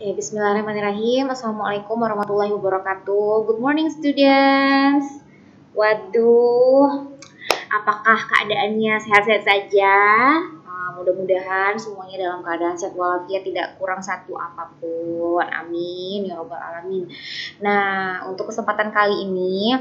Bismillahirrahmanirrahim. Assalamualaikum warahmatullahi wabarakatuh. Good morning students. Waduh, apakah keadaannya sehat-sehat saja? Mudah-mudahan semuanya dalam keadaan sehat walafiat, tidak kurang satu apapun. Amin ya robbal alamin. Nah, untuk kesempatan kali ini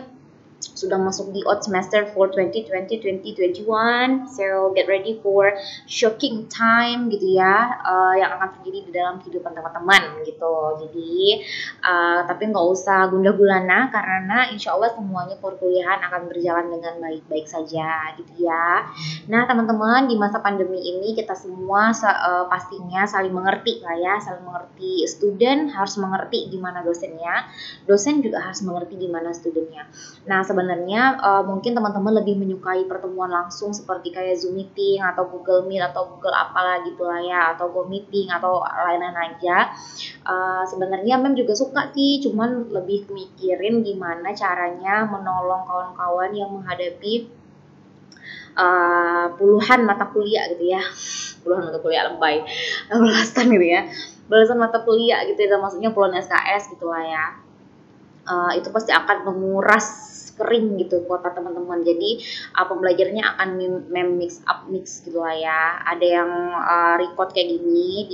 sudah masuk di odd semester for 2020-2021, so get ready for shocking time gitu ya, yang akan terjadi di dalam kehidupan teman-teman gitu. Jadi tapi nggak usah gundah gulana karena insya Allah semuanya perkuliahan akan berjalan dengan baik-baik saja gitu ya. Nah teman-teman, di masa pandemi ini kita semua pastinya saling mengerti lah ya, saling mengerti. Student harus mengerti gimana dosennya, dosen juga harus mengerti gimana studennya. Nah sebenarnya mungkin teman-teman lebih menyukai pertemuan langsung seperti kayak Zoom meeting atau Google Meet atau Google apalah gitu lah ya, atau Go Meeting atau lain-lain aja. Sebenarnya Mem juga suka sih, cuman lebih mikirin gimana caranya menolong kawan-kawan yang menghadapi puluhan mata kuliah gitu ya, puluhan mata kuliah lebay, belasan gitu ya, belasan mata kuliah gitu ya, maksudnya puluhan SKS gitu lah ya. Itu pasti akan menguras kering gitu kuota teman-teman. Jadi pembelajarannya akan mix gitu lah ya. Ada yang record kayak gini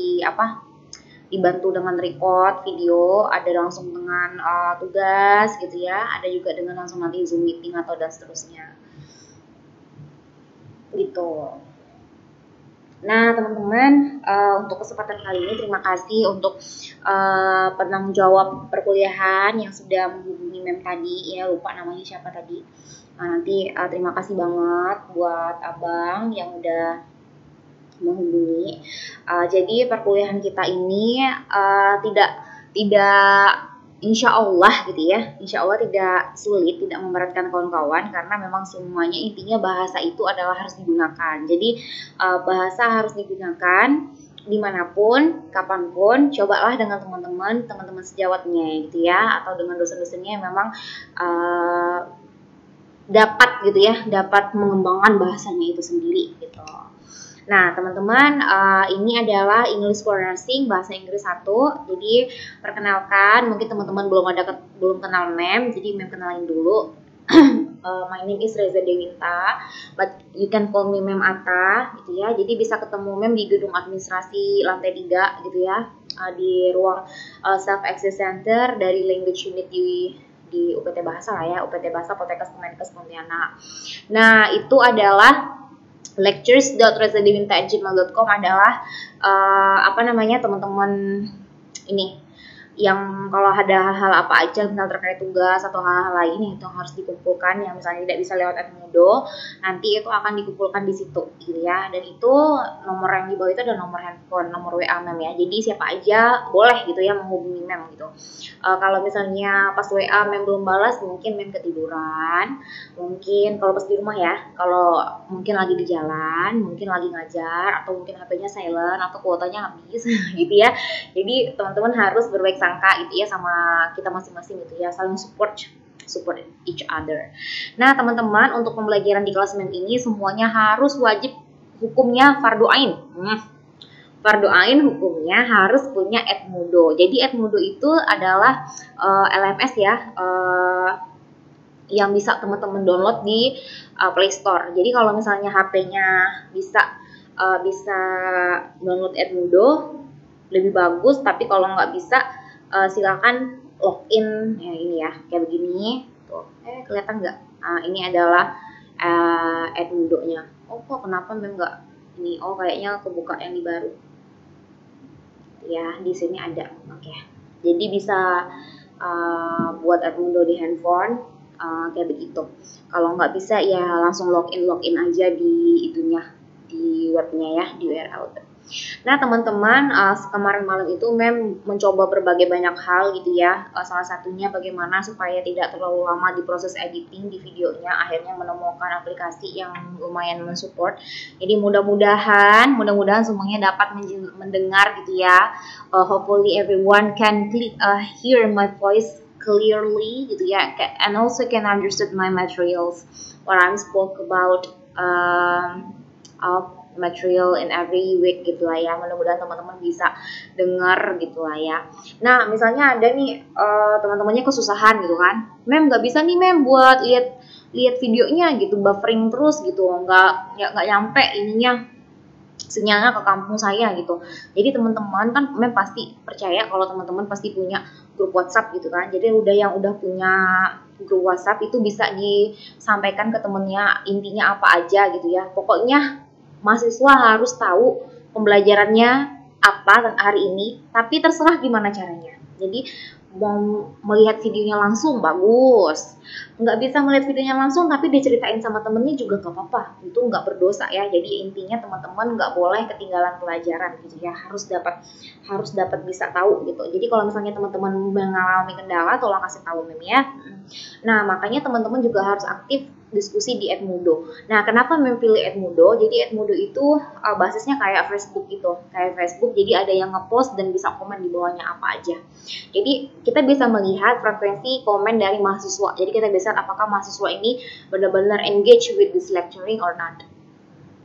dibantu dengan record video, ada langsung dengan tugas gitu ya, ada juga dengan langsung nanti Zoom meeting atau dan seterusnya gitu. Nah teman-teman, untuk kesempatan kali ini terima kasih untuk penanggung jawab perkuliahan yang sudah menghubungi Mem tadi ya, lupa namanya siapa tadi. Nanti terima kasih banget buat abang yang udah menghubungi. Jadi perkuliahan kita ini tidak insya Allah gitu ya, insya Allah tidak sulit, tidak memberatkan kawan-kawan, karena memang semuanya intinya bahasa itu adalah harus digunakan. Jadi bahasa harus digunakan dimanapun, kapanpun. Cobalah dengan teman-teman sejawatnya gitu ya, atau dengan dosen-dosennya yang memang dapat gitu ya, dapat mengembangkan bahasanya itu sendiri gitu. Nah teman-teman, ini adalah English for Nursing, bahasa Inggris 1. Jadi perkenalkan, mungkin teman-teman belum kenal Mem, jadi Mem kenalin dulu. My name is Reza Dewinta, but you can call me Mem Atta gitu ya. Jadi bisa ketemu Mem di gedung administrasi lantai 3 gitu ya, di ruang Self Access Center dari Language Unit di UPT Bahasa lah ya, UPT Bahasa Poltekkes Kemenkes Pontianak. Nah itu adalah lectures.rezadewinta@gmail.com adalah teman-teman ini yang kalau ada hal-hal apa aja misal terkait tugas atau hal-hal lain itu harus dikumpulkan, yang misalnya tidak bisa lewat Edmodo, nanti itu akan dikumpulkan di situ gitu ya. Dan itu nomor yang di bawah itu ada nomor handphone, nomor WA Mem ya, jadi siapa aja boleh gitu ya menghubungi Mem gitu. Kalau misalnya pas WA Mem belum balas, mungkin Mem ketiduran, mungkin kalau pas di rumah ya, kalau mungkin lagi di jalan, mungkin lagi ngajar, atau mungkin HP-nya silent atau kuotanya habis gitu ya. Jadi teman-teman harus berbaik sangka gitu ya sama kita masing-masing gitu ya, saling support each other. Nah teman-teman, untuk pembelajaran di kelas Mem ini semuanya harus wajib hukumnya fardu ain. Fardu ain hukumnya harus punya Edmodo. Jadi Edmodo itu adalah LMS ya, yang bisa teman-teman download di Play Store. Jadi kalau misalnya HP-nya bisa download Edmodo lebih bagus, tapi kalau nggak bisa silakan login ya, ini ya kayak begini tuh, kelihatan nggak? Ini adalah Edmodo-nya. Oh kok kenapa Mem nggak ini? Oh kayaknya kebuka yang di baru ya, di sini ada. Oke. Jadi bisa buat Edmodo di handphone kayak begitu. Kalau nggak bisa ya langsung login aja di itunya, di webnya ya, di URL. Nah teman-teman, kemarin malam itu Mem mencoba berbagai banyak hal gitu ya. Salah satunya bagaimana supaya tidak terlalu lama di proses editing di videonya, akhirnya menemukan aplikasi yang lumayan mensupport. Jadi mudah-mudahan semuanya dapat mendengar gitu ya. Hopefully everyone can hear my voice clearly gitu ya, and also can understand my materials what I spoke about material in every week gitu lah ya. Mudah-mudahan teman-teman bisa dengar gitu lah ya. Nah, misalnya ada nih teman-temannya kesusahan gitu kan. Mem nggak bisa nih mem buat lihat videonya gitu, buffering terus gitu, nggak nyampe ininya sinyalnya ke kampung saya gitu. Jadi teman-teman kan mem pasti percaya kalau teman-teman pasti punya grup WhatsApp gitu kan. Jadi yang udah punya grup WhatsApp itu bisa disampaikan ke temennya intinya apa aja gitu ya. Pokoknya mahasiswa harus tahu pembelajarannya apa hari ini, tapi terserah gimana caranya. Jadi mau melihat videonya langsung bagus, nggak bisa melihat videonya langsung tapi diceritain sama temennya juga nggak apa-apa, itu nggak berdosa ya. Jadi intinya teman-teman nggak boleh ketinggalan pelajaran gitu ya, harus dapat bisa tahu gitu. Jadi kalau misalnya teman-teman mengalami kendala tolong kasih tahu Mem ya. Nah makanya teman-teman juga harus aktif diskusi di Edmudo. Nah, kenapa memilih Edmudo? Jadi Edmudo itu basisnya kayak Facebook gitu, Jadi ada yang ngepost dan bisa komen di bawahnya apa aja. Jadi kita bisa melihat frekuensi komen dari mahasiswa. Jadi kita bisa lihat apakah mahasiswa ini benar-benar engage with this lecturing or not.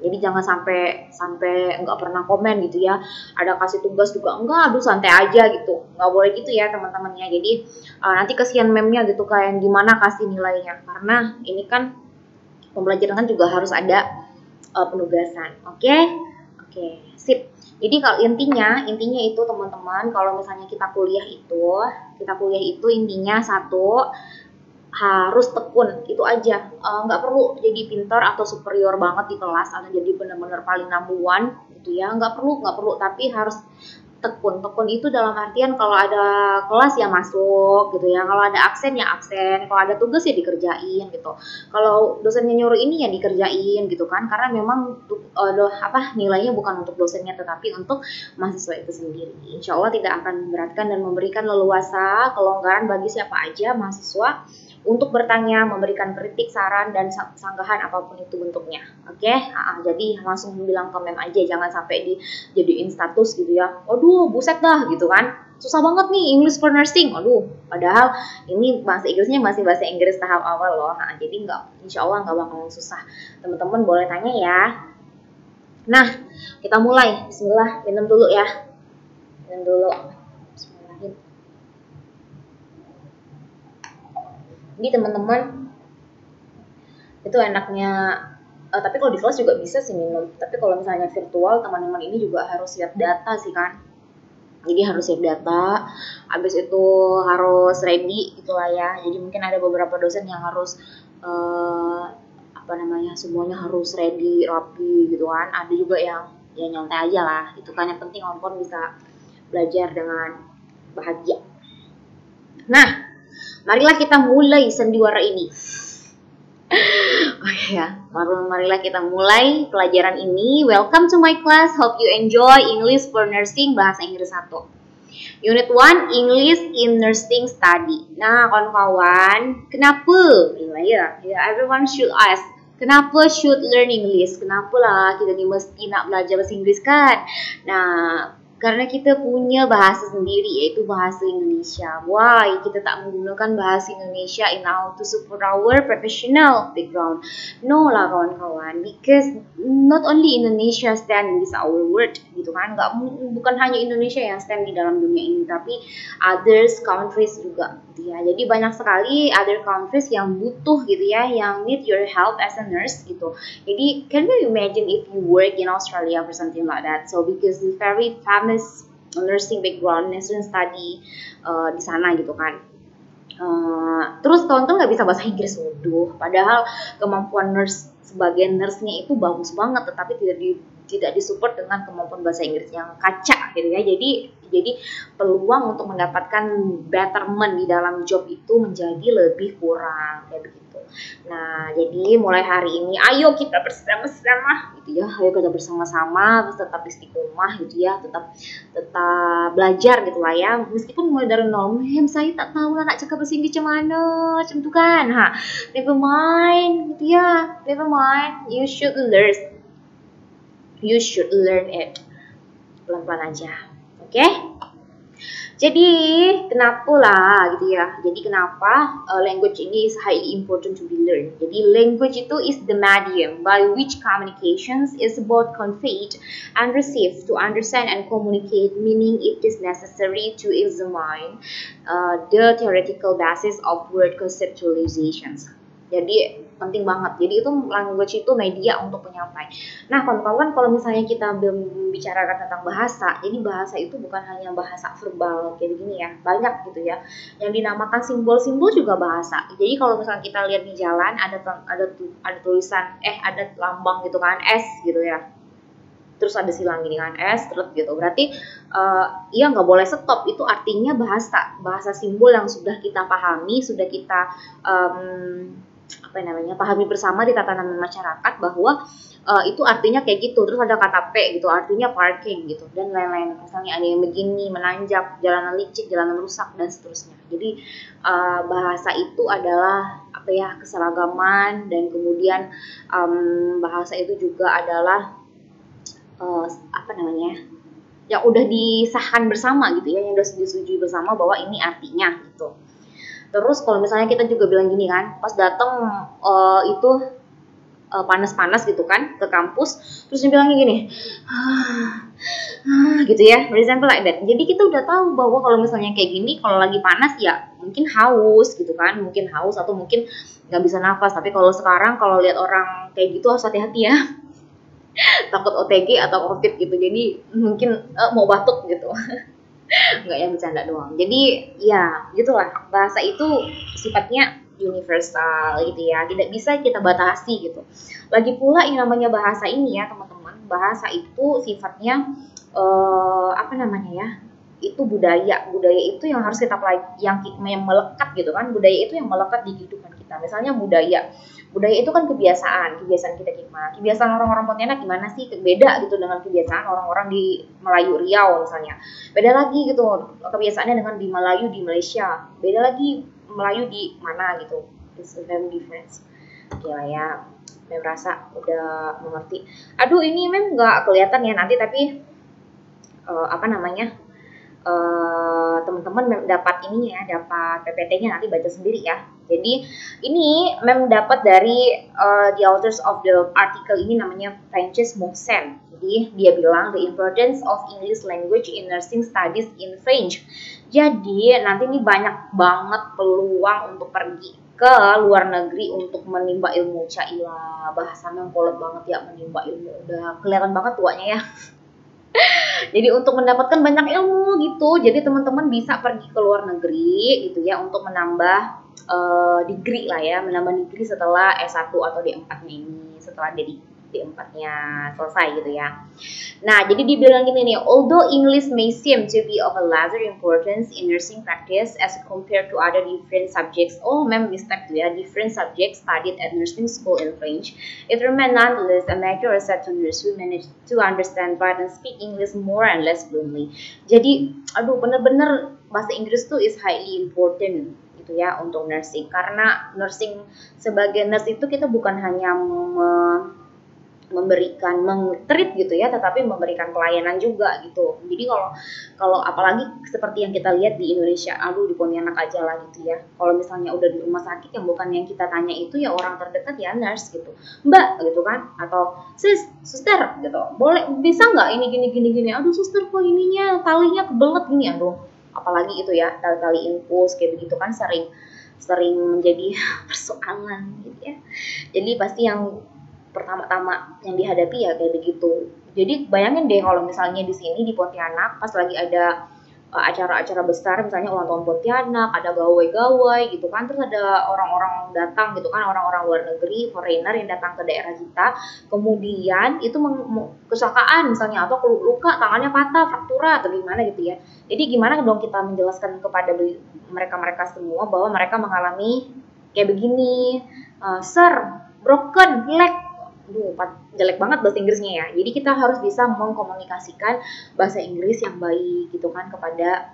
Jadi jangan sampai nggak pernah komen gitu ya. Ada kasih tugas juga enggak, aduh santai aja gitu. Nggak boleh gitu ya teman-temannya. Jadi nanti kesian memnya gitu kayak gimana kasih nilainya. Karena ini kan pembelajaran kan juga harus ada penugasan. Oke, sip. Jadi kalau intinya itu teman-teman, kalau misalnya kita kuliah itu intinya satu, harus tekun, itu aja. Nggak perlu jadi pintar atau superior banget di kelas atau jadi benar-benar paling number one gitu ya, nggak perlu, tapi harus tekun itu dalam artian kalau ada kelas ya masuk gitu ya, kalau ada absen ya absen, kalau ada tugas ya dikerjain gitu, kalau dosennya nyuruh ini ya dikerjain gitu kan, karena memang nilainya bukan untuk dosennya tetapi untuk mahasiswa itu sendiri. Insya Allah tidak akan memberatkan dan memberikan leluasa kelonggaran bagi siapa aja mahasiswa untuk bertanya, memberikan kritik, saran, dan sanggahan apapun itu bentuknya. Oke? Jadi langsung bilang ke Mem aja, jangan sampai dijadiin status gitu ya. Aduh, buset dah gitu kan. Susah banget nih English for nursing. Aduh, padahal ini bahasa Inggrisnya masih bahasa Inggris tahap awal loh. Jadi insya Allah nggak bakalan susah. Teman-teman boleh tanya ya. Nah, kita mulai. Bismillah, minum dulu ya. Minum dulu. Jadi teman-teman itu enaknya, tapi kalau di kelas juga bisa sih minum. Tapi kalau misalnya virtual, teman-teman ini juga harus siap data sih kan. Jadi harus siap data, habis itu harus ready gitulah ya. Jadi mungkin ada beberapa dosen yang harus semuanya harus ready, rapi gitu kan. Ada juga yang ya nyantai aja lah gitu kan. Yang penting on bisa belajar dengan bahagia. Nah, marilah kita mulai sandiwara ini. Oke ya, marilah kita mulai pelajaran ini. Welcome to my class. Hope you enjoy English for Nursing Bahasa Inggris 1. Unit 1 English in Nursing Study. Nah, kawan-kawan, kenapa? Ya, everyone should ask. Kenapa should learn English? Kenapa lah kita mesti nak belajar bahasa Inggris kan? Nah, karena kita punya bahasa sendiri, yaitu bahasa Indonesia. Why kita tak menggunakan bahasa Indonesia in how to support our professional background? No lah kawan-kawan, because not only Indonesia stand in this our world gitu kan. Bukan hanya Indonesia yang stand di dalam dunia ini, tapi others countries juga gitu ya. Jadi banyak sekali other countries yang butuh gitu ya, yang need your help as a nurse gitu. Jadi can you imagine if you work in Australia or something like that? So because it's very famous nursing background, nursing study di sana gitu kan. Terus kawan-kawan nggak bisa bahasa Inggris, waduh. Padahal kemampuan sebagai nurse-nya itu bagus banget, tetapi tidak disupport dengan kemampuan bahasa Inggris yang kacak gitu ya. Jadi peluang untuk mendapatkan betterment di dalam job itu menjadi lebih kurang kayak begitu. Nah, jadi mulai hari ini ayo kita bersama-sama gitu ya. Ayo kita bersama-sama terus tetap istiqomah gitu ya, tetap belajar gitu lah ya. Meskipun mulai dari nol, saya tak tahu lah nak cakap bahasa Inggris macam mana, macam tu kan. Never mind gitu ya. Never mind, you should learn it. Pelan-pelan aja. Oke? Jadi kenapa lah gitu ya? Jadi kenapa language ini is highly important to be learned? Jadi language itu is the medium by which communications is both conveyed and received to understand and communicate, meaning it is necessary to examine the theoretical basis of word conceptualizations. Jadi penting banget. Jadi itu language itu media untuk penyampai. Nah, kawan-kawan, kalau misalnya kita membicarakan tentang bahasa, jadi bahasa itu bukan hanya bahasa verbal kayak begini ya, banyak gitu ya. Yang dinamakan simbol-simbol juga bahasa. Jadi kalau misalnya kita lihat di jalan ada tulisan ada lambang gitu kan, S gitu ya. Terus ada silang gini kan, S terus gitu. Berarti ya nggak boleh stop, itu artinya bahasa simbol yang sudah kita pahami, sudah kita pahami bersama di tatanan masyarakat bahwa itu artinya kayak gitu. Terus ada kata P gitu, artinya parking gitu, dan lain-lain. Misalnya ada yang begini, menanjak, jalanan licin, jalanan rusak, dan seterusnya. Jadi bahasa itu adalah keseragaman, dan kemudian bahasa itu juga adalah yang udah disahkan bersama gitu ya, yang udah disetujui bersama bahwa ini artinya gitu. Terus kalau misalnya kita juga bilang gini kan, pas datang itu panas-panas gitu kan ke kampus, terus dia bilangnya gini, gitu ya, for example like that. Jadi kita udah tahu bahwa kalau misalnya kayak gini, kalau lagi panas ya mungkin haus gitu kan, mungkin haus atau mungkin nggak bisa nafas. Tapi kalau sekarang kalau lihat orang kayak gitu harus hati-hati ya, takut OTG atau COVID gitu. Jadi mungkin mau batuk gitu. Nggak yang bercanda doang. Jadi ya gitulah, bahasa itu sifatnya universal gitu ya, tidak bisa kita batasi gitu. Lagi pula yang namanya bahasa ini ya teman-teman, bahasa itu sifatnya itu budaya itu yang harus kita pelajari, yang melekat gitu kan. Budaya itu yang melekat di kehidupan kita. Misalnya budaya itu kan kebiasaan kita gimana, kebiasaan orang-orang Pontianak gimana sih, beda gitu dengan kebiasaan orang-orang di Melayu Riau misalnya, beda lagi gitu kebiasaannya dengan di Melayu di Malaysia, beda lagi Melayu di mana gitu, it's very different. Oke lah ya, Mem rasa udah mengerti. Aduh ini Mem nggak kelihatan ya nanti, tapi teman-teman dapat ininya, dapat PPT-nya nanti baca sendiri ya. Jadi ini Mem dapat dari the authors of the article ini, namanya Frances Moxon. Jadi dia bilang the importance of English language in nursing studies in French. Jadi nanti ini banyak banget peluang untuk pergi ke luar negeri untuk menimba ilmu. Cailah, bahasanya kolot banget ya, menimba ilmu, udah kelihatan banget tuanya ya. Jadi untuk mendapatkan banyak ilmu gitu, jadi teman-teman bisa pergi ke luar negeri gitu ya untuk menambah degree lah ya, menambah degree setelah S1 atau D4-nya ini, setelah D4-nya selesai gitu ya. Nah, jadi dibilang gini nih, although English may seem to be of a lesser importance in nursing practice as compared to other different subjects, mistake tuh ya, different subjects studied at nursing school in French, it remains nonetheless a major asset to nurse who manage to understand, write, and speak English more and less fluently. Jadi, bener-bener bahasa Inggris tuh is highly important gitu ya untuk nursing, karena nursing, sebagai nurse itu kita bukan hanya treat gitu ya, tetapi memberikan pelayanan juga gitu. Jadi kalau apalagi seperti yang kita lihat di Indonesia, di Pontianak aja lah gitu ya. Kalau misalnya udah di rumah sakit, yang bukan yang kita tanya itu ya orang terdekat ya nurse gitu, Mbak gitu kan, atau suster gitu, boleh bisa nggak ini gini. Aduh suster kok ininya talinya kebelet gini, apalagi itu ya tali infus kayak begitu kan sering menjadi persoalan gitu ya. Jadi pasti yang pertama-tama yang dihadapi ya kayak begitu. Jadi bayangin deh kalau misalnya di sini di Pontianak pas lagi ada acara-acara besar, misalnya ulang tahun Pontianak, ada gawai-gawai gitu kan, terus ada orang-orang datang gitu kan, orang-orang luar negeri, foreigner yang datang ke daerah kita, kemudian itu kecelakaan misalnya, atau luka, tangannya patah, fraktura atau gimana gitu ya. Jadi gimana dong kita menjelaskan kepada mereka semua bahwa mereka mengalami kayak begini, sir, broken leg, jelek banget bahasa Inggrisnya ya. Jadi kita harus bisa mengkomunikasikan bahasa Inggris yang baik gitu kan kepada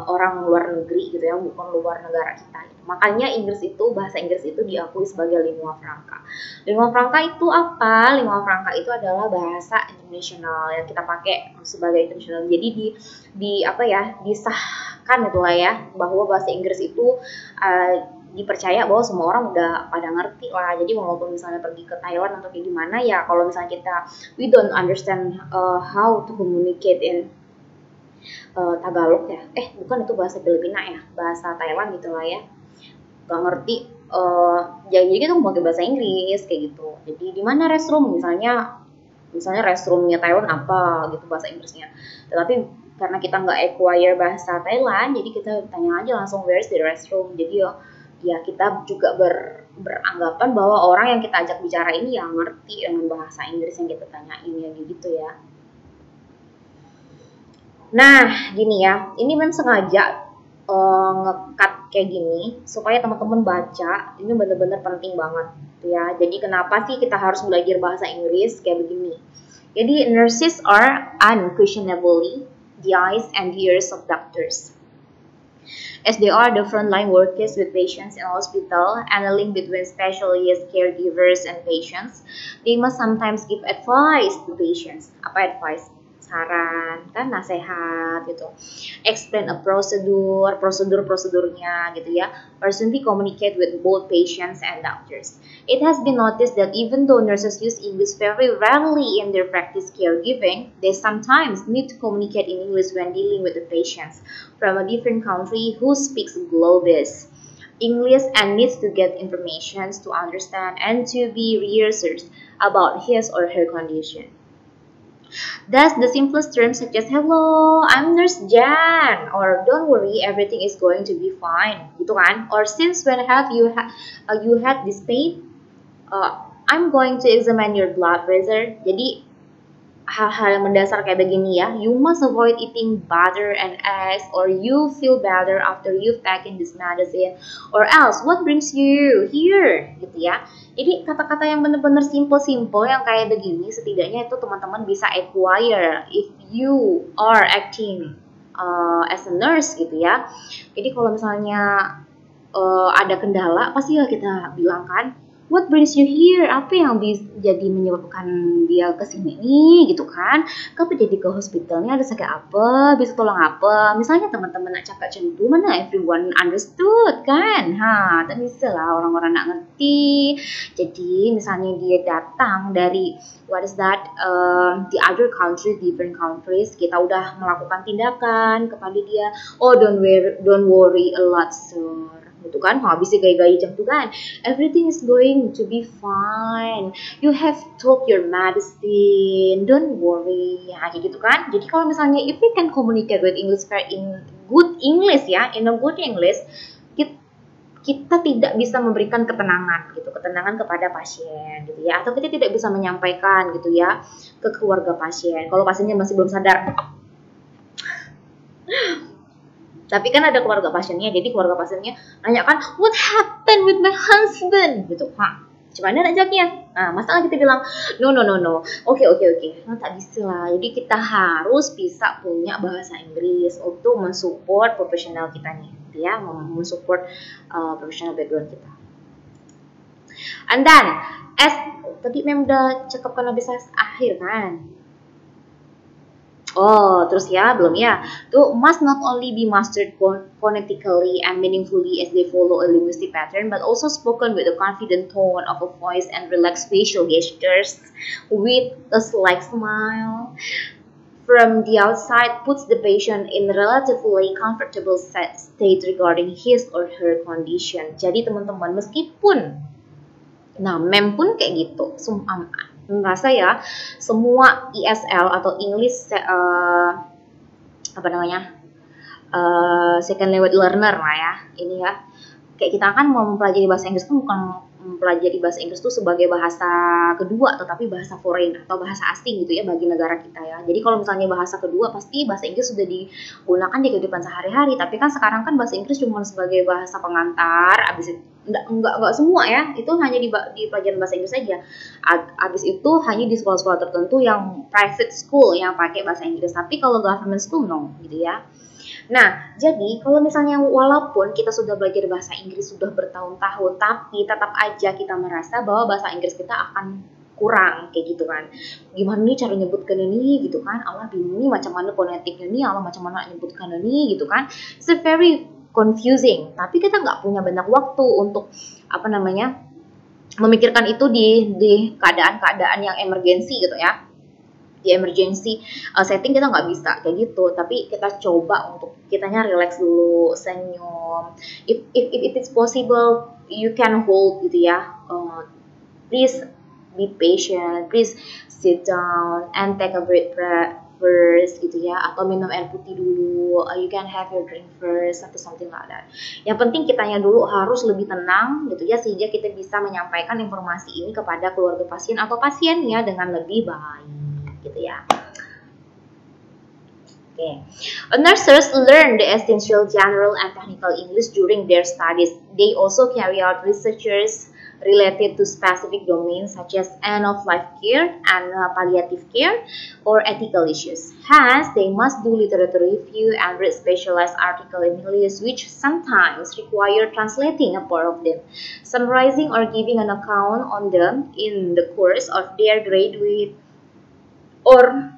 orang luar negeri gitu ya, bukan luar negara kita. Makanya bahasa Inggris itu diakui sebagai lingua franca. Lingua franca itu apa? Lingua franca itu adalah bahasa internasional yang kita pakai sebagai internasional. Jadi disahkan itulah ya bahwa bahasa Inggris itu dipercaya bahwa semua orang udah pada ngerti lah. Jadi walaupun misalnya pergi ke Thailand atau kayak gimana ya, kalau misalnya we don't understand how to communicate in Tagalog ya, bukan, itu bahasa Filipina ya, bahasa Thailand gitu lah ya, gak ngerti, jadi kita mau pakai bahasa Inggris kayak gitu. Jadi di mana restroom, misalnya restroomnya Thailand apa gitu bahasa Inggrisnya, tetapi karena kita nggak acquire bahasa Thailand, jadi kita tanya aja langsung where is the restroom. Jadi ya kita juga beranggapan bahwa orang yang kita ajak bicara ini yang ngerti dengan bahasa Inggris yang kita tanyain ya gitu ya. Nah gini ya, ini memang sengaja nge-cut kayak gini supaya teman-teman baca, ini bener-bener penting banget ya. Jadi kenapa sih kita harus belajar bahasa Inggris kayak begini. Jadi nurses are unquestionably the eyes and ears of doctors, as they are the frontline workers with patients in hospital and a link between specialists, caregivers, and patients. They must sometimes give advice to patients. Apa advice? Saran, kan, nasihat gitu. Explain a prosedurnya gitu ya. Personally communicate with both patients and doctors. It has been noticed that even though nurses use English very rarely in their practice caregiving, they sometimes need to communicate in English when dealing with the patients from a different country who speaks Globis English and needs to get information to understand and to be reassured about his or her condition. Thus, the simplest terms such as "Hello, I'm Nurse Jan," or "Don't worry, everything is going to be fine," gitu kan? Or "Since when have you had this pain? I'm going to examine your blood pressure." Jadi hal-hal yang mendasar kayak begini ya. You must avoid eating butter and eggs, or you feel better after you've taken this medicine, or else what brings you here, gitu ya. Jadi kata-kata yang bener-bener simple yang kayak begini, setidaknya itu teman-teman bisa acquire if you are acting as a nurse gitu ya. Jadi kalau misalnya ada kendala, pasti ya kita bilang kan, what brings you here? Apa yang jadi menyebabkan dia kesini nih, gitu kan? Kamu jadi ke hospitalnya ada sakit apa? Bisa tolong apa? Misalnya teman-teman nak cakap macam tu, mana everyone understood kan? Tak bisa lah orang-orang nak ngerti. Jadi misalnya dia datang dari the other country, different countries, kita udah melakukan tindakan kepada dia. Oh, don't worry a lot, sir. Gitu kan, bisa gaya-gaya jam tuh kan, everything is going to be fine, you have took your medicine, don't worry ya, kayak gitu kan. Jadi kalau misalnya if we can communicate with English in good English ya, in a good English, kita tidak bisa memberikan ketenangan kepada pasien gitu ya, atau kita tidak bisa menyampaikan gitu ya ke keluarga pasien kalau pasiennya masih belum sadar. Tapi kan ada keluarga pasiennya, jadi keluarga pasiennya nanya kan, what happened with my husband gitu. Gimana najaknya? Masalah kita bilang no. Oke. Tak bisa lah. Jadi kita harus bisa punya bahasa Inggris untuk mensupport profesional kita nih, ya, mensupport profesional background kita. And then tadi memang udah cakapkan habis akhir kan. Terus ya, belum ya. Tuh must not only be mastered phonetically and meaningfully as they follow a linguistic pattern, but also spoken with a confident tone of a voice and relaxed facial gestures with a slight smile from the outside puts the patient in relatively comfortable state regarding his or her condition. Jadi teman-teman, meskipun mem pun kayak gitu, merasa ya semua ESL atau English second language learner lah ya, ini ya, kayak kita kan mau mempelajari bahasa Inggris kan bukan mempelajari bahasa Inggris itu sebagai bahasa kedua, tetapi bahasa foreign atau bahasa asing gitu ya bagi negara kita ya. Jadi kalau misalnya bahasa kedua pasti bahasa Inggris sudah digunakan di kehidupan sehari-hari, tapi kan sekarang kan bahasa Inggris cuma sebagai bahasa pengantar, abis itu enggak semua ya, itu hanya di pelajaran bahasa Inggris saja. Abis itu hanya di sekolah-sekolah tertentu yang private school yang pakai bahasa Inggris, tapi kalau government school no gitu ya. Nah, jadi kalau misalnya walaupun kita sudah belajar bahasa Inggris sudah bertahun-tahun, tapi tetap aja kita merasa bahwa bahasa Inggris kita akan kurang kayak gitu kan. Gimana nih cara nyebutkan ini gitu kan? Allah bingung nih macam mana fonetiknya nih, Allah macam mana nyebutkan ini gitu kan. It's a very confusing. Tapi kita nggak punya banyak waktu untuk memikirkan itu di keadaan-keadaan yang emergensi gitu ya. Di emergency setting kita nggak bisa kayak gitu, tapi kita coba untuk kitanya relax dulu, senyum. If it's possible you can hold gitu ya, please be patient, please sit down and take a breath first gitu ya, atau minum air putih dulu, you can have your drink first atau something like that. Yang penting kitanya dulu harus lebih tenang gitu ya, sehingga kita bisa menyampaikan informasi ini kepada keluarga pasien atau pasiennya dengan lebih baik gitu ya. Okay. Nurses learn the essential general and technical English during their studies. They also carry out researches related to specific domains such as end-of-life care and palliative care or ethical issues. Hence, they must do literature review and read specialized articles in English, which sometimes require translating a part of them, summarizing or giving an account on them in the course of their graduate or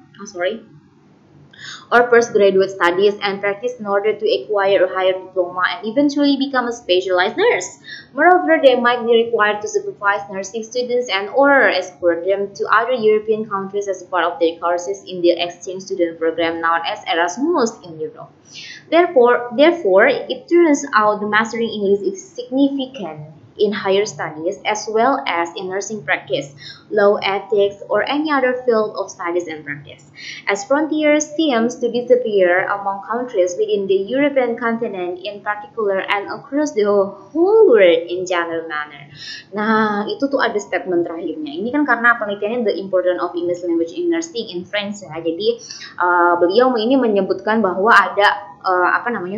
postgraduate studies and practice in order to acquire a higher diploma and eventually become a specialized nurse. Moreover, they might be required to supervise nursing students and or escort them to other European countries as part of their courses in the exchange student program known as Erasmus in Europe. Therefore, it turns out the mastering English is significant in higher studies as well as in nursing practice, law, ethics, or any other field of studies and practice. As frontiers seems to disappear among countries within the European continent in particular and across the whole world in general manner. Nah, itu tuh ada statement terakhirnya. Ini kan karena penelitiannya The Importance of English Language in Nursing in France ya. Jadi beliau ini menyebutkan bahwa ada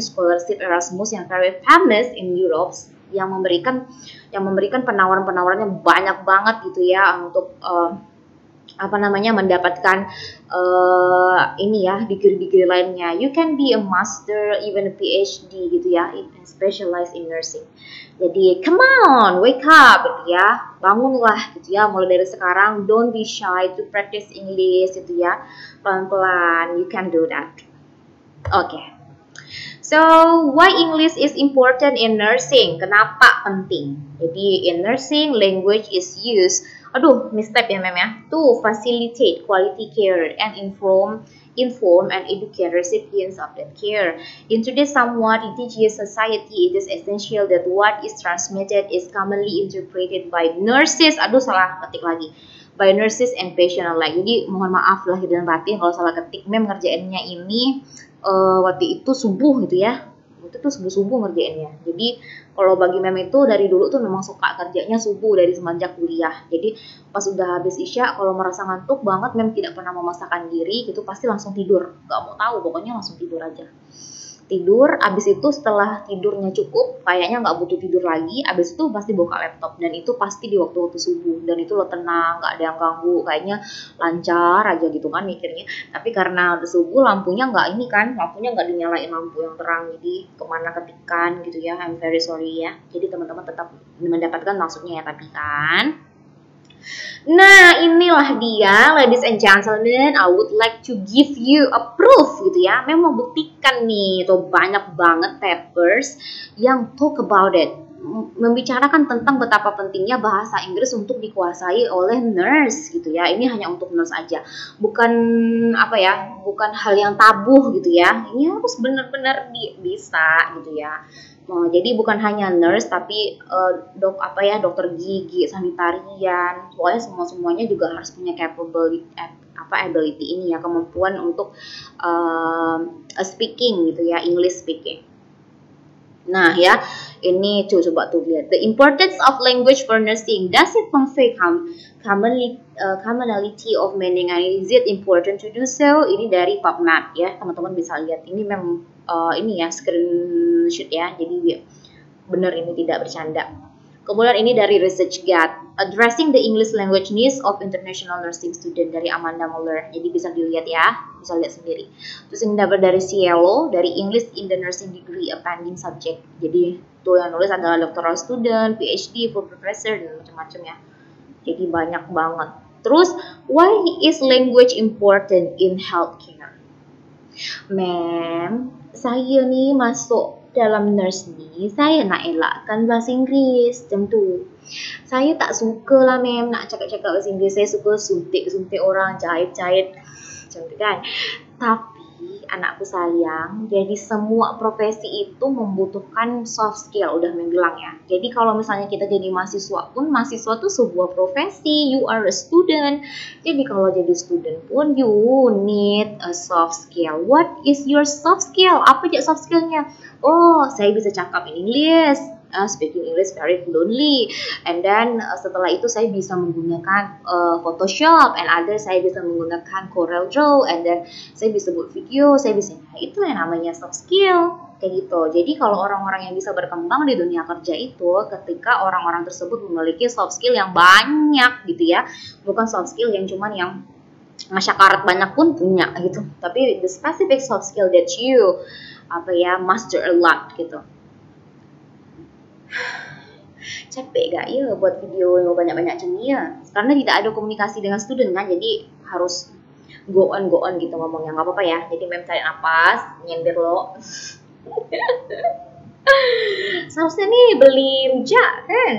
scholarship Erasmus yang very famous in Europe yang memberikan penawaran-penawarannya banyak banget gitu ya untuk mendapatkan degree-degree lainnya. You can be a master, even a PhD gitu ya, specialized in nursing. Jadi come on, wake up gitu ya, bangunlah gitu ya, mulai dari sekarang. Don't be shy to practice English gitu ya, pelan-pelan. You can do that. Okay. So, why English is important in nursing? Kenapa penting? Jadi, in nursing, language is used, mistake ya mem ya, to facilitate quality care and inform and educate recipients of that care. In today's somewhat litigious society, it is essential that what is transmitted is commonly interpreted by nurses. Salah ketik lagi. By nurses and patient alike. Jadi, mohon maaf lahir dan batin kalau salah ketik. Mem ngerjainnya ini waktu itu subuh gitu ya, itu tuh subuh ngerjainnya. Jadi kalau bagi mem itu dari dulu tuh memang suka kerjanya subuh dari semenjak kuliah. Jadi pas udah habis isya kalau merasa ngantuk banget, mem tidak pernah memaksakan diri gitu, pasti langsung tidur, nggak mau tahu, pokoknya langsung tidur aja. Tidur, abis itu setelah tidurnya cukup, kayaknya nggak butuh tidur lagi, abis itu pasti buka laptop, dan itu pasti di waktu-waktu subuh, dan itu lo tenang, nggak ada yang ganggu, kayaknya lancar aja gitu kan mikirnya. Tapi karena udah subuh, lampunya nggak dinyalain lampu yang terang, jadi kemana ketikan gitu ya, I'm very sorry ya. Jadi teman-teman tetap mendapatkan maksudnya ya, tapi kan. Nah, inilah dia, ladies and gentlemen, I would like to give you a proof gitu ya. Memang buktikan nih, tuh banyak banget papers yang talk about it, membicarakan tentang betapa pentingnya bahasa Inggris untuk dikuasai oleh nurse gitu ya. Ini hanya untuk nurse aja, bukan bukan hal yang tabu gitu ya. Ini harus benar-benar bisa gitu ya. Jadi bukan hanya nurse tapi dokter gigi, sanitarian, pokoknya semuanya juga harus punya ability ini ya, kemampuan untuk speaking gitu ya, English speaking. Nah ya, ini coba tuh lihat. The importance of language for nursing. Does it convey commonality of meaning and is it important to do so? Ini dari PubMed ya, teman-teman bisa lihat. Ini memang ini ya screenshot ya, jadi benar ini tidak bercanda. Kemudian ini dari ResearchGate, Addressing the English Language Needs of International Nursing Student dari Amanda Muller. Jadi bisa dilihat ya, bisa lihat sendiri. Terus ini dapat dari Cielo, dari English in the Nursing Degree, a pending subject. Jadi tuh yang nulis adalah doctoral student, PhD, full professor, dan macam-macam ya. Jadi banyak banget. Terus, why is language important in healthcare? Ma'am, saya nih masuk dalam nurse nih, saya nak elakkan bahasa Inggris macam tu. Saya tak suka lah ma'am nak cakap-cakap bahasa Inggris. Saya suka suntik-suntik orang, jahit-jahit macam tu kan. Tapi anakku sayang, jadi semua profesi itu membutuhkan soft skill, udah bilang ya. Jadi kalau misalnya kita jadi mahasiswa pun, mahasiswa itu sebuah profesi, you are a student. Jadi kalau jadi student pun you need a soft skill. What is your soft skill? Apa aja soft skillnya? Oh, saya bisa cakap in English, speaking English very fluently, and then setelah itu saya bisa menggunakan Photoshop, and other saya bisa menggunakan Corel Draw, and then saya bisa buat video, saya bisa, itu yang namanya soft skill kayak gitu. Jadi kalau orang-orang yang bisa berkembang di dunia kerja itu ketika orang-orang tersebut memiliki soft skill yang banyak gitu ya, bukan soft skill yang cuman yang masyarakat banyak pun punya gitu, tapi the specific soft skill that you master a lot gitu. Capek gak ya buat video yang banyak-banyak macam ni ya? Karena tidak ada komunikasi dengan student kan, jadi harus go on gitu ngomongnya. Nggak apa-apa ya, jadi mem tarik nafas, nyender lo. Seharusnya nih beli rujak kan?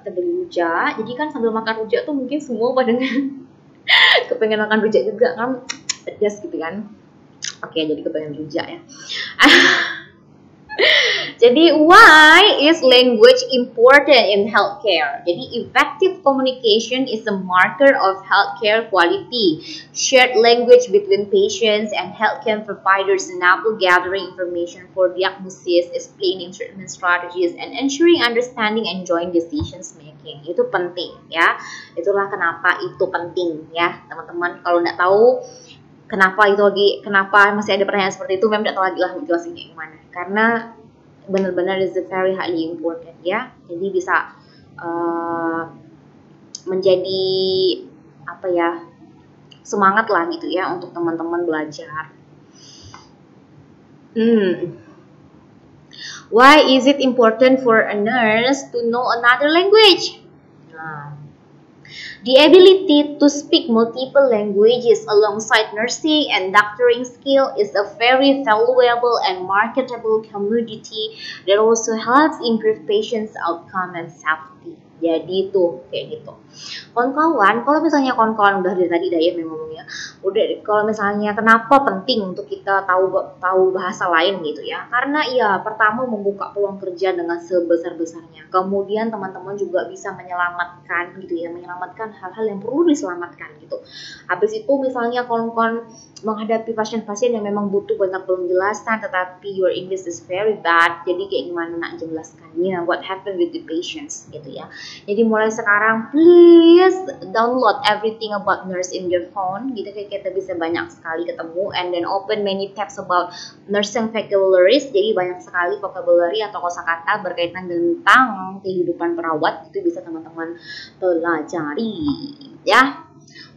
Kita beli rujak, jadi kan sambil makan rujak tuh mungkin semua pada kepengen makan rujak juga kan, pedas gitu kan. Oke, jadi kepengen rujak ya. Jadi why is language important in healthcare? Jadi effective communication is a marker of healthcare quality. Shared language between patients and healthcare providers enable gathering information for diagnosis, explaining treatment strategies, and ensuring understanding and joint decisions making. Itu penting ya. Itulah kenapa itu penting ya, teman-teman. Kalau nggak tahu kenapa masih ada pertanyaan seperti itu, memang tidak tahu lagi lah jelasinnya gimana. Karena benar-benar is very highly important ya. Jadi bisa menjadi semangat lah gitu ya untuk teman-teman belajar. Why is it important for a nurse to know another language? The ability to speak multiple languages alongside nursing and doctoring skill is a very valuable and marketable commodity that also helps improve patients' outcome and safety. Jadi tuh kayak gitu. Kawan-kawan, kalau misalnya kawan-kawan udah dari tadi Daya ngomongnya, udah kalau misalnya kenapa penting untuk kita tahu bahasa lain gitu ya? Karena ya pertama membuka peluang kerja dengan sebesar-besarnya. Kemudian teman-teman juga bisa menyelamatkan gitu ya, menyelamatkan hal-hal yang perlu diselamatkan gitu. Habis itu misalnya kawan-kawan menghadapi pasien-pasien yang memang butuh banyak penjelasan tetapi your English is very bad, jadi kayak gimana nak jelaskannya, what happened with the patients gitu ya. Jadi mulai sekarang please download everything about nurse in your phone gitu, kayak kita bisa banyak sekali ketemu, and then open many tabs about nursing vocabularies. Jadi banyak sekali vocabulary atau kosakata berkaitan tentang kehidupan perawat, itu bisa teman-teman pelajari ya.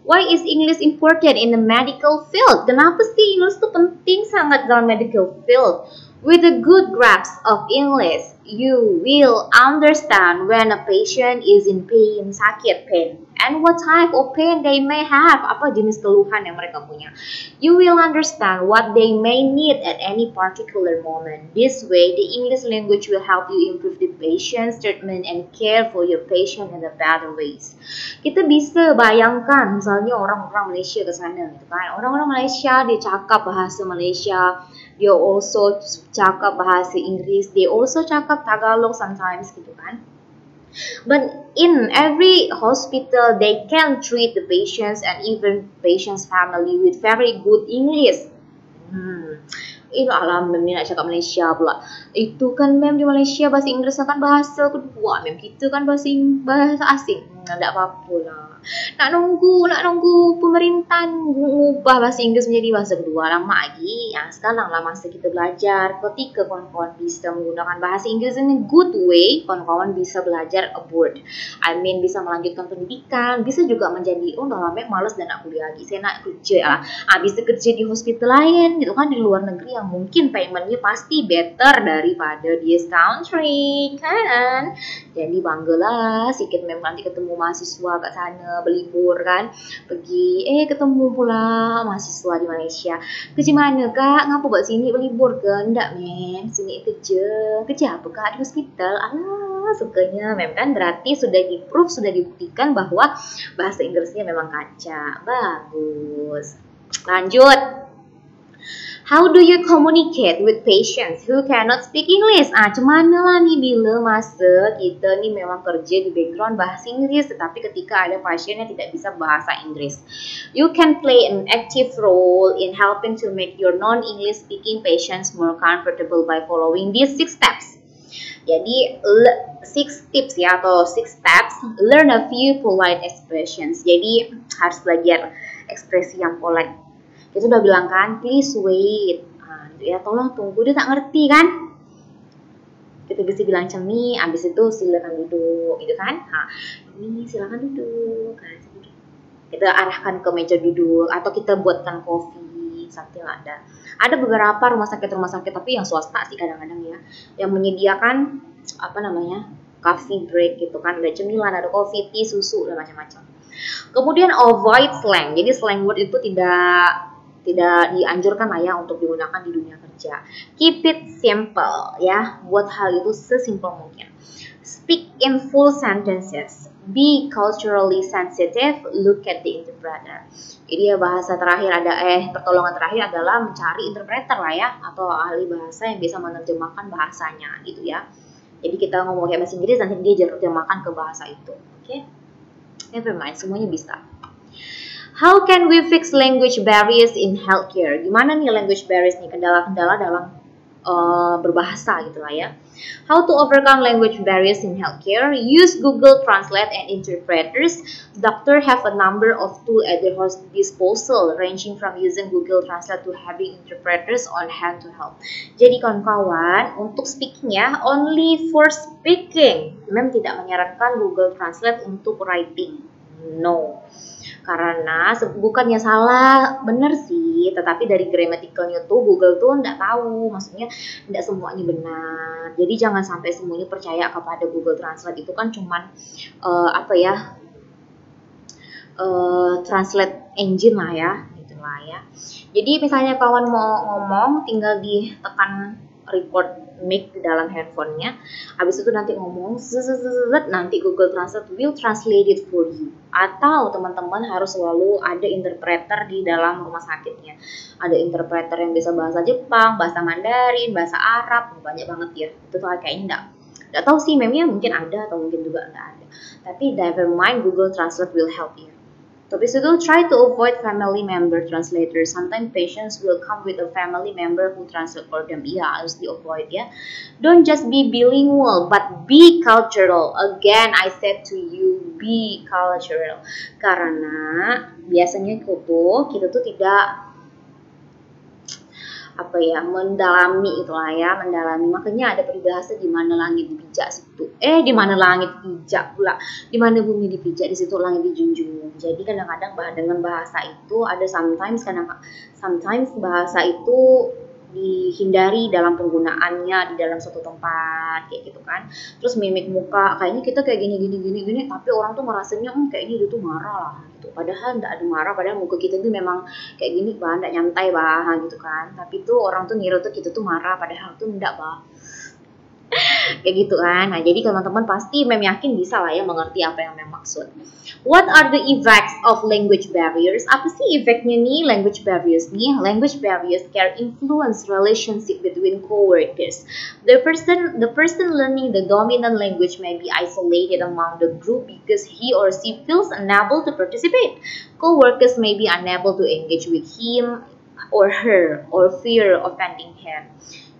Why is English important in the medical field? Kenapa sih English itu penting sangat dalam medical field? With a good grasp of English, you will understand when a patient is in pain, sakit pain, and what type of pain they may have, apa jenis keluhan yang mereka punya. You will understand what they may need at any particular moment. This way, the English language will help you improve the patient's treatment and care for your patient in a better ways. Kita bisa bayangkan misalnya orang-orang Malaysia ke sana gitu kan. Orang-orang Malaysia dia cakap bahasa Malaysia, dia also cakap bahasa Inggris, they also cakap Tagalog sometimes gitu kan. But in every hospital, they can treat the patients and even patient's family with very good English. Ini alam mem nak cakap Malaysia pula. Itu kan mem di Malaysia bahasa Inggris kan bahasa kedua mem. Kita kan bahasa asing. Tak apa-apa lah. Nak nunggu pemerintah mengubah bahasa Inggris menjadi bahasa kedua lama lagi. Sekarang lah masa kita belajar. Ketika kawan-kawan bisa menggunakan bahasa Inggris in a good way, kawan-kawan bisa belajar abroad. I mean bisa melanjutkan pendidikan, bisa juga menjadi dah lama malas dan nak kuliah lagi. Saya nak kerja lah. Bisa kerja di hospital lain gitu kan di luar negeri yang mungkin paymentnya pasti better daripada di this country kan. Jadi banggalah sikit memang nanti ketemu mahasiswa kat sana berlibur kan, pergi ketemu pula mahasiswa di Malaysia. Kerja mana kak? Ngapa buat sini berlibur ke? Enggak men, sini kerja apa kak? Di hospital. Sukanya mem kan berarti sudah di-proof, sudah dibuktikan bahwa bahasa Inggrisnya memang kaca. Bagus. Lanjut. How do you communicate with patients who cannot speak English? Cemana lah nih bila masa kita nih memang kerja di background bahasa Inggris, tetapi ketika ada pasien yang tidak bisa bahasa Inggris. You can play an active role in helping to make your non-English speaking patients more comfortable by following these 6 steps. Jadi 6 tips ya atau 6 steps. Learn a few polite expressions. Jadi harus belajar ekspresi yang polite. Kita udah bilang kan, please wait. Ya tolong tunggu, dia tak ngerti kan? Kita bisa bilang macam ni, abis itu silakan duduk, gitu kan? Ini silakan duduk. Kita arahkan ke meja duduk atau kita buatkan kopi, something like that. Ada beberapa rumah sakit tapi yang swasta sih kadang-kadang ya, yang menyediakan coffee break gitu kan, ada cemilan, ada kopi, tea, susu dan macam-macam. Kemudian avoid slang. Jadi slang word itu tidak dianjurkan lah ya untuk digunakan di dunia kerja. Keep it simple ya, buat hal itu sesimpel mungkin. Speak in full sentences. Be culturally sensitive. Look at the interpreter. Jadi ya bahasa terakhir pertolongan terakhir adalah mencari interpreter lah ya, atau ahli bahasa yang bisa menerjemahkan bahasanya gitu ya. Jadi kita ngomong kayak bahasa Inggris, nanti dia terjemahkan ke bahasa itu. Oke? Never mind, semuanya bisa. How can we fix language barriers in healthcare? Gimana nih language barriers nih, kendala-kendala dalam berbahasa gitu lah ya. How to overcome language barriers in healthcare? Use Google Translate and interpreters. Doctor have a number of tools at their disposal, ranging from using Google Translate to having interpreters on hand to help. Jadi kawan-kawan, untuk speaking ya, only for speaking. Memang tidak menyarankan Google Translate untuk writing. No. Karena bukannya salah, benar sih, tetapi dari grammaticalnya tuh Google tuh nggak tahu, maksudnya nggak semuanya benar. Jadi jangan sampai semuanya percaya kepada Google Translate, itu kan cuman translate engine lah ya, itulah ya. Jadi misalnya kawan mau ngomong, tinggal ditekan record mic di dalam handphonenya, habis itu nanti ngomong, nanti Google Translate will translate it for you. Atau teman-teman harus selalu ada interpreter di dalam rumah sakitnya. Ada interpreter yang bisa bahasa Jepang, bahasa Mandarin, bahasa Arab, banyak banget ya. Itu tuh kayaknya nggak tahu sih, memangnya mungkin ada atau mungkin juga nggak ada. Tapi never mind, Google Translate will help you. Tapi itu try to avoid family member translators. Sometimes patients will come with a family member who translate for them. Iya, harus di avoid ya. Don't just be bilingual, but be cultural. Again, I said to you, be cultural. Karena biasanya kita tuh tidak mendalami itulah ya, mendalami. Makanya ada peribahasa di mana langit dipijak situ. Di mana langit dipijak pula. Di mana bumi dipijak, di situ langit dijunjung. Jadi kadang-kadang dengan bahasa itu ada sometimes bahasa itu dihindari dalam penggunaannya di dalam suatu tempat kayak gitu kan. Terus mimik muka, kayaknya kita kayak gini, tapi orang tuh ngerasanya kayaknya dia tuh marah lah gitu. Padahal enggak ada marah, padahal muka kita tuh memang kayak gini bah, enggak nyantai bah gitu kan. Tapi tuh orang tuh ngira tuh kita tuh marah, padahal tuh enggak bah. Kayak gitu kan. Nah, jadi teman-teman pasti yakin bisa lah ya mengerti apa yang maksud. What are the effects of language barriers? Apa sih efeknya nih language barriers nih? Language barriers can influence relationship between co-workers. The person learning the dominant language may be isolated among the group because he or she feels unable to participate. Co-workers may be unable to engage with him or her, or fear offending him.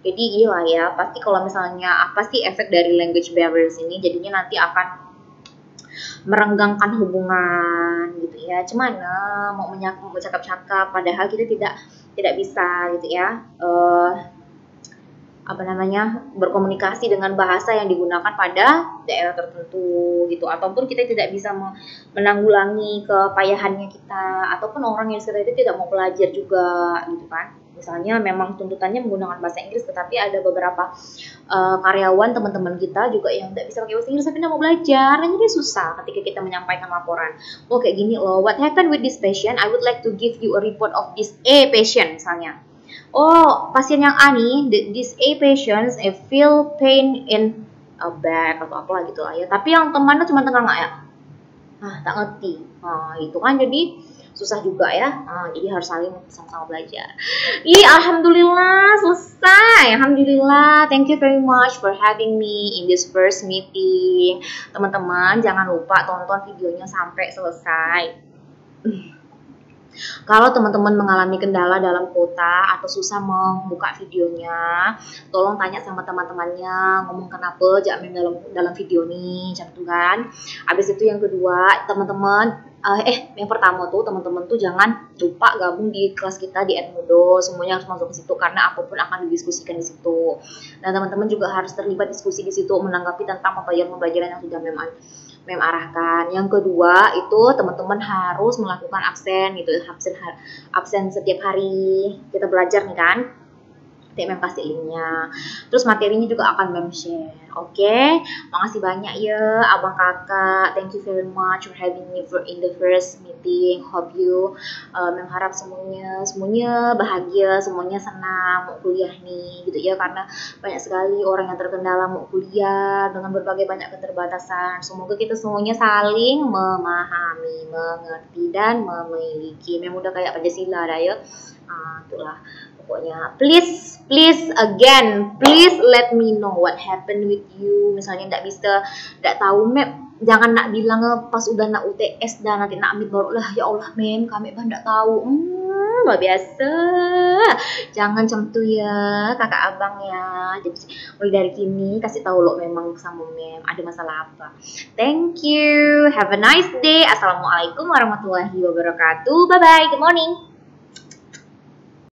Jadi gila ya, pasti kalau misalnya apa sih efek dari language barriers ini, jadinya nanti akan merenggangkan hubungan gitu ya. Cemana mau bercakap-cakap padahal kita tidak bisa gitu ya. Berkomunikasi dengan bahasa yang digunakan pada daerah tertentu gitu, ataupun kita tidak bisa menanggulangi kepayahannya kita, ataupun orang yang sekitar itu tidak mau belajar juga gitu kan. Misalnya memang tuntutannya menggunakan bahasa Inggris, tetapi ada beberapa karyawan teman-teman kita juga yang tidak bisa pakai bahasa Inggris tapi tidak mau belajar, dan jadi susah ketika kita menyampaikan laporan. Oh kayak gini loh, what happened with this patient? I would like to give you a report of this A patient misalnya. Oh, pasien yang A nih, this A patient feel pain in a back atau apalah gitu lah ya. Tapi yang temannya cuma tengah nggak ya? Tak ngerti. Itu kan jadi susah juga ya. Jadi harus saling sama-sama belajar. Alhamdulillah selesai. Alhamdulillah. Thank you very much for having me in this first meeting. Teman-teman jangan lupa tonton videonya sampai selesai. Kalau teman-teman mengalami kendala dalam kuota atau susah membuka videonya, tolong tanya sama teman-temannya, ngomong kenapa jangan dalam video nih, gitu kan. Habis itu yang kedua, yang pertama tuh teman-teman tuh jangan lupa gabung di kelas kita di Edmodo. Semuanya harus masuk ke situ karena apapun akan didiskusikan di situ. Dan teman-teman juga harus terlibat diskusi di situ menanggapi tentang pembelajaran yang sudah Mem arahkan. Yang kedua itu teman-teman harus melakukan absen gitu, absen setiap hari kita belajar nih kan. Nanti Mem kasih linknya. Terus materinya juga akan Mem share. Oke, makasih banyak ya abang kakak. Thank you very much for having me in the first meeting. Hope you Mem harap semuanya bahagia, semuanya senang mau kuliah nih gitu ya, karena banyak sekali orang yang terkendala mau kuliah dengan berbagai banyak keterbatasan. Semoga kita semuanya saling memahami, mengerti dan memiliki. Mem udah kayak Pancasila dah ya. Itulah pokoknya. Please again, please let me know what happened with you. Misalnya tidak tahu Mem, jangan nak bilang pas udah nak UTS dan nanti nak ambil baru lah, ya Allah Mem kami tidak tahu. Luar biasa. Jangan cemtu ya kakak abang ya. Jadi mulai dari kini kasih tahu lo memang sama Mem ada masalah apa. Thank you. Have a nice day. Assalamualaikum warahmatullahi wabarakatuh. Bye bye. Good morning.